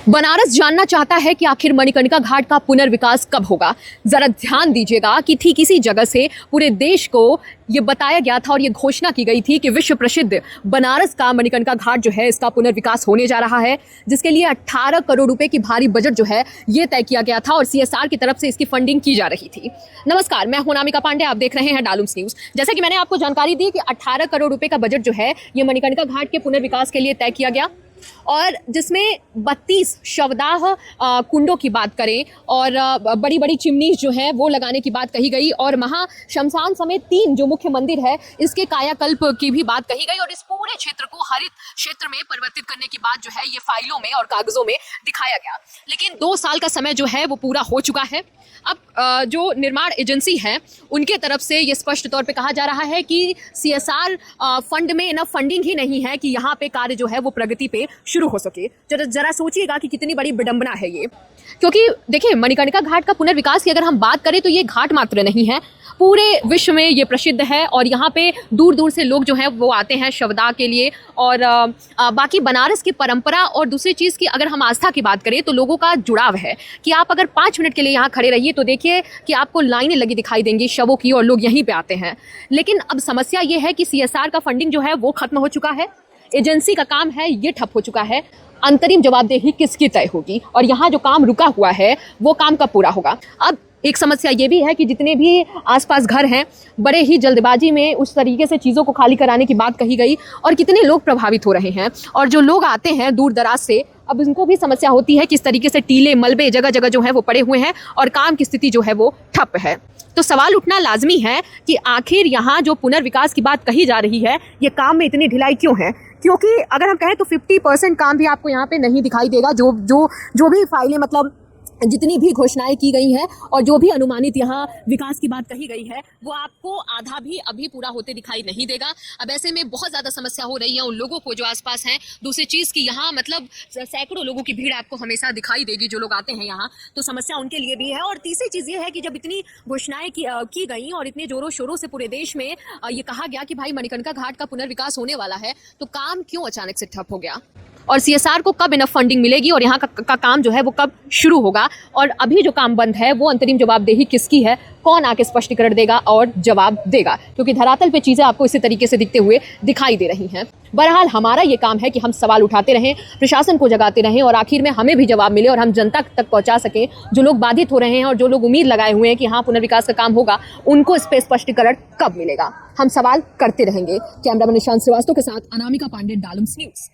बनारस जानना चाहता है कि आखिर मणिकर्णिका घाट का पुनर्विकास कब होगा। जरा ध्यान दीजिएगा कि ठीक इसी जगह से पूरे देश को ये बताया गया था और ये घोषणा की गई थी कि विश्व प्रसिद्ध बनारस का मणिकर्णिका घाट जो है इसका पुनर्विकास होने जा रहा है, जिसके लिए 18 करोड़ रुपए की भारी बजट जो है ये तय किया गया था और सीएसआर की तरफ से इसकी फंडिंग की जा रही थी। नमस्कार, मैं हूं अनामिका पांडे, आप देख रहे हैं डालूम्स न्यूज। जैसा कि मैंने आपको जानकारी दी कि 18 करोड़ रुपए का बजट जो है ये मणिकर्णिका घाट के पुनर्विकास के लिए तय किया गया और जिसमें 32 शवदाह कुंडों की बात करें और बड़ी बड़ी चिमनीज जो है वो लगाने की बात कही गई और महा शमशान समेत 3 जो मुख्य मंदिर है इसके कायाकल्प की भी बात कही गई और इस पूरे क्षेत्र को हरित क्षेत्र में परिवर्तित करने की बात जो है ये फाइलों में और कागजों में दिखाया गया। लेकिन 2 साल का समय जो है वो पूरा हो चुका है। अब जो निर्माण एजेंसी है उनके तरफ से ये स्पष्ट तौर पे कहा जा रहा है कि सीएसआर फंड में इनफ फंडिंग ही नहीं है कि यहाँ पे कार्य जो है वो प्रगति पे शुरू हो सके। जरा सोचिएगा कि कितनी बड़ी विडंबना है ये, क्योंकि देखिए मणिकर्णिका घाट का पुनर्विकास की अगर हम बात करें तो ये घाट मात्र नहीं है, पूरे विश्व में ये प्रसिद्ध है और यहाँ पे दूर दूर से लोग जो हैं वो आते हैं शवदाह के लिए। और बाकी बनारस की परंपरा और दूसरी चीज़ की अगर हम आस्था की बात करें तो लोगों का जुड़ाव है कि आप अगर 5 मिनट के लिए यहाँ खड़े रहिए तो देखिए कि आपको लाइनें लगी दिखाई देंगी शवों की और लोग यहीं पे आते हैं। लेकिन अब समस्या ये है कि सीएसआर का फंडिंग जो है वो खत्म हो चुका है, एजेंसी का काम है ये ठप हो चुका है। अंतरिम जवाबदेही किसकी तय होगी और यहाँ जो काम रुका हुआ है वो काम कब पूरा होगा। अब एक समस्या ये भी है कि जितने भी आसपास घर हैं बड़े ही जल्दबाजी में उस तरीके से चीज़ों को खाली कराने की बात कही गई और कितने लोग प्रभावित हो रहे हैं और जो लोग आते हैं दूर दराज से अब उनको भी समस्या होती है कि इस तरीके से टीले मलबे जगह जगह जो है वो पड़े हुए हैं और काम की स्थिति जो है वो ठप है। तो सवाल उठना लाजमी है कि आखिर यहाँ जो पुनर्विकास की बात कही जा रही है ये काम में इतनी ढिलाई क्यों है, क्योंकि अगर हम कहें तो 50% काम भी आपको यहाँ पे नहीं दिखाई देगा। जो भी फाइलें मतलब जितनी भी घोषणाएं की गई हैं और जो भी अनुमानित यहाँ विकास की बात कही गई है वो आपको आधा भी अभी पूरा होते दिखाई नहीं देगा। अब ऐसे में बहुत ज़्यादा समस्या हो रही है उन लोगों को जो आसपास हैं। दूसरी चीज़ की यहाँ मतलब सैकड़ों लोगों की भीड़ आपको हमेशा दिखाई देगी जो लोग आते हैं यहाँ, तो समस्या उनके लिए भी है। और तीसरी चीज़ ये है कि जब इतनी घोषणाएं की गई और इतने जोरों शोरों से पूरे देश में ये कहा गया कि भाई मणिकर्णिका घाट का पुनर्विकास होने वाला है, तो काम क्यों अचानक से ठप हो गया और सीएसआर को कब इनफ फंडिंग मिलेगी और यहाँ का काम जो है वो कब शुरू होगा और अभी जो काम बंद है वो अंतरिम जवाबदेही किसकी है, कौन आके स्पष्टीकरण देगा और जवाब देगा, क्योंकि धरातल पे चीज़ें आपको इसी तरीके से दिखते हुए दिखाई दे रही हैं। बहरहाल हमारा ये काम है कि हम सवाल उठाते रहें, प्रशासन को जगाते रहें और आखिर में हमें भी जवाब मिले और हम जनता तक पहुँचा सकें। जो लोग बाधित हो रहे हैं और जो लोग उम्मीद लगाए हुए हैं कि हाँ पुनर्विकास का काम होगा, उनको इस पर स्पष्टीकरण कब मिलेगा, हम सवाल करते रहेंगे। कैमरामैन निशांत श्रीवास्तव के साथ अनामिका पांडे, डालम्स न्यूज।